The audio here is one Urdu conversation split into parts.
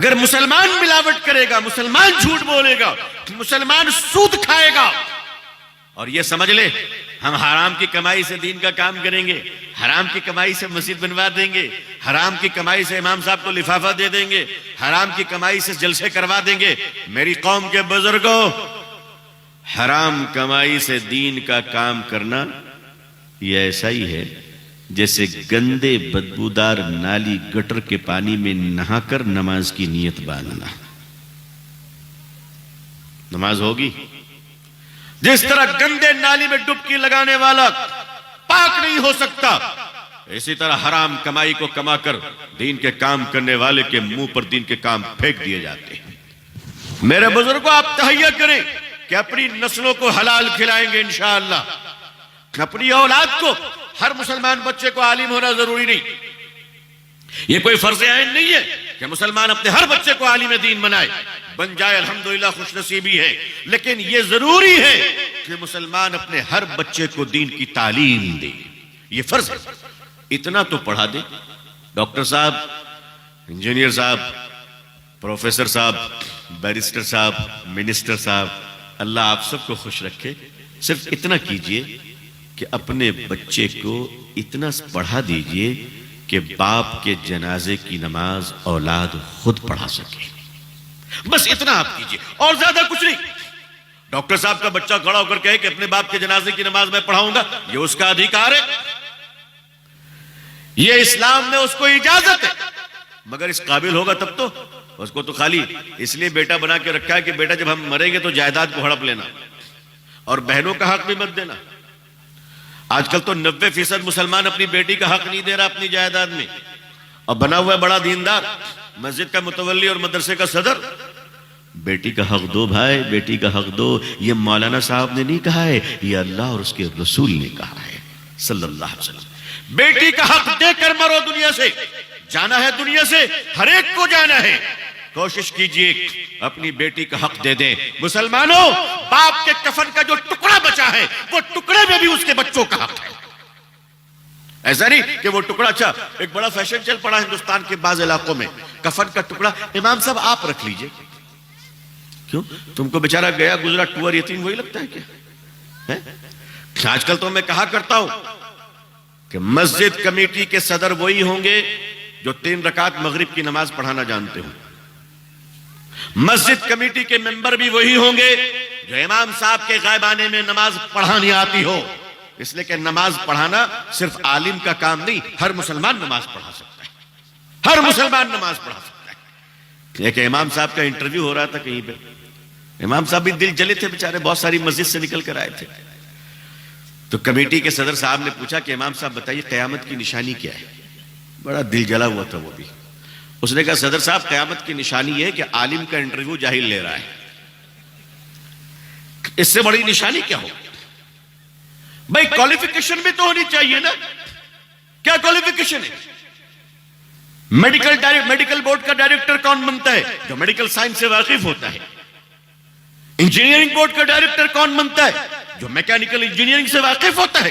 اگر مسلمان ملاوٹ کرے گا، مسلمان جھوٹ بولے گا، مسلمان سود کھائے گا، اور یہ سمجھ لے ہم حرام کی کمائی سے دین کا کام کریں گے، حرام کی کمائی سے مسجد بنوا دیں گے، حرام کی کمائی سے امام صاحب کو لفافہ دے دیں گے، حرام کی کمائی سے جلسے کروا دیں گے، میری قوم کے بزرگوں، حرام کمائی سے دین کا کام کرنا یہ ایسا ہی ہے جیسے گندے بدبودار نالی گٹر کے پانی میں نہا کر نماز کی نیت باندھنا۔ نماز ہوگی؟ جس طرح گندے نالی میں ڈبکی لگانے والا پاک نہیں ہو سکتا، اسی طرح حرام کمائی کو کما کر دین کے کام کرنے والے کے منہ پر دین کے کام پھینک دیے جاتے ہیں۔ میرے بزرگوں، آپ تہیہ کریں کہ اپنی نسلوں کو حلال کھلائیں گے انشاءاللہ۔ اپنی اولاد کو، ہر مسلمان بچے کو عالم ہونا ضروری نہیں، یہ کوئی فرض عین نہیں ہے کہ مسلمان اپنے ہر بچے کو عالم دین بنائے، بن جائے الحمدللہ، خوش نصیبی ہے، لیکن یہ ضروری ہے کہ مسلمان اپنے ہر بچے کو دین کی تعلیم دے، یہ فرض ہے۔ اتنا تو پڑھا دے، ڈاکٹر صاحب، انجینئر صاحب، پروفیسر صاحب، بیرسٹر صاحب، منسٹر صاحب، اللہ آپ سب کو خوش رکھے، صرف اتنا کیجئے کہ اپنے بچے کو اتنا پڑھا دیجئے کہ باپ کے جنازے کی نماز اولاد خود پڑھا سکے، بس اتنا آپ کیجئے، اور زیادہ کچھ نہیں۔ ڈاکٹر صاحب کا بچہ کھڑا ہو کر کہے کہ اپنے باپ کے جنازے کی نماز میں پڑھاؤں گا، یہ اس کا ادھیکار ہے، یہ اسلام میں اس کو اجازت ہے، مگر اس قابل ہوگا تب تو۔ اس کو تو خالی اس لیے بیٹا بنا کے رکھا ہے کہ بیٹا جب ہم مریں گے تو جائیداد کو ہڑپ لینا، اور بہنوں کا حق بھی مت دینا۔ آج کل تو 90% مسلمان اپنی بیٹی کا حق نہیں دے رہا اپنی جائیداد میں، اور بنا ہوا ہے بڑا دیندار، مسجد کا متولی اور مدرسے کا صدر۔ بیٹی کا حق دو بھائی، بیٹی کا حق دو، یہ مولانا صاحب نے نہیں کہا ہے، یہ اللہ اور اس کے رسول نے کہا ہے صلی اللہ علیہ وسلم۔ بیٹی کا حق دے کر مرو، دنیا سے جانا ہے، دنیا سے ہر ایک کو جانا ہے، کوشش کیجئے اپنی بیٹی کا حق دے دیں۔ مسلمانوں، باپ کے کفن کا جو ٹکڑا بچا ہے وہ ٹکڑے میں بھی اس کے بچوں کا حق ہے۔ ایسا نہیں کہ وہ ٹکڑا، اچھا ایک بڑا فیشن چل پڑا ہندوستان کے بعض علاقوں میں، کفن کا ٹکڑا امام صاحب آپ رکھ لیجئے۔ کیوں؟ تم کو بیچارہ گیا گزرا ٹور یتیم وہی لگتا ہے کیا؟ آج کل تو میں کہا کرتا ہوں کہ مسجد کمیٹی کے صدر وہی ہوں گے جو 3 رکعت مغرب کی نماز پڑھانا جانتے ہوں، مسجد کمیٹی کے ممبر بھی وہی ہوں گے جو امام صاحب کے غائبانے میں نماز پڑھانی آتی ہو، اس لیے کہ نماز پڑھانا صرف عالم کا کام نہیں، ہر مسلمان نماز پڑھا سکتا ہے، ہر مسلمان نماز پڑھا سکتا ہے۔ ایک امام صاحب کا انٹرویو ہو رہا تھا کہیں پہ، امام صاحب بھی دل جلے تھے بیچارے، بہت ساری مسجد سے نکل کر آئے تھے، تو کمیٹی کے صدر صاحب نے پوچھا کہ امام صاحب بتائیے قیامت کی نشانی کیا ہے؟ بڑا دل جلا ہوا تھا وہ بھی۔ اس نے کہا صدر صاحب قیامت کی نشانی یہ ہے کہ عالم کا انٹرویو جاہل لے رہا ہے، اس سے بڑی نشانی کیا ہو؟ بھائی کوالیفیکیشن بھی تو ہونی چاہیے نا، کیا کوالیفیکیشن ہے؟ میڈیکل بورڈ کا ڈائریکٹر کون بنتا ہے؟ جو میڈیکل سائنس سے واقف ہوتا ہے۔ انجینئرنگ بورڈ کا ڈائریکٹر کون بنتا ہے؟ جو میکینیکل انجینئرنگ سے واقف ہوتا ہے۔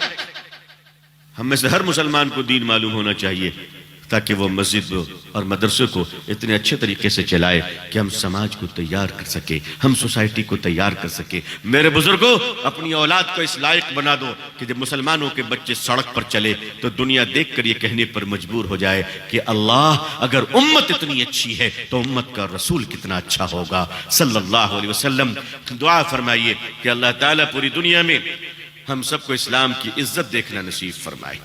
ہم میں سے ہر مسلمان کو دین معلوم ہونا چاہیے تاکہ وہ مسجد اور مدرسے کو اتنے اچھے طریقے سے چلائے کہ ہم سماج کو تیار کر سکے، ہم سوسائٹی کو تیار کر سکے۔ میرے بزرگوں، اپنی اولاد کو اس لائق بنا دو کہ جب مسلمانوں کے بچے سڑک پر چلے تو دنیا دیکھ کر یہ کہنے پر مجبور ہو جائے کہ اللہ، اگر امت اتنی اچھی ہے تو امت کا رسول کتنا اچھا ہوگا صلی اللہ علیہ وسلم۔ دعا فرمائیے کہ اللہ تعالیٰ پوری دنیا میں ہم سب کو اسلام کی عزت دیکھنا نصیب فرمائے۔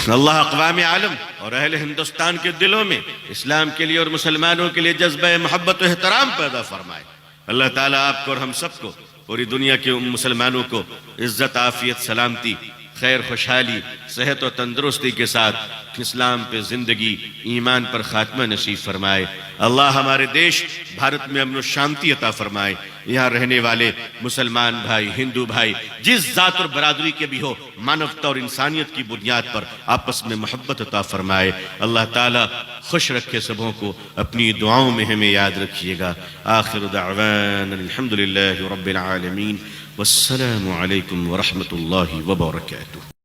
اللہ اقوام عالم اور اہل ہندوستان کے دلوں میں اسلام کے لیے اور مسلمانوں کے لیے جذبہ محبت و احترام پیدا فرمائے۔ اللہ تعالیٰ آپ کو اور ہم سب کو، پوری دنیا کے مسلمانوں کو عزت، عافیت، سلامتی، خیر، خوشحالی، صحت و تندرستی کے ساتھ اسلام پہ زندگی، ایمان پر خاتمہ نصیب فرمائے۔ اللہ ہمارے دیش بھارت میں امن و شانتی عطا فرمائے۔ یہاں رہنے والے مسلمان بھائی، ہندو بھائی، جس ذات اور برادری کے بھی ہو، مانوتا اور انسانیت کی بنیاد پر آپس میں محبت عطا فرمائے۔ اللہ تعالیٰ خوش رکھے سبوں کو، اپنی دعاؤں میں ہمیں یاد رکھیے گا۔ آخر دعوانا الحمدللہ رب العالمین، والسلام علیکم ورحمۃ اللہ وبرکاتہ۔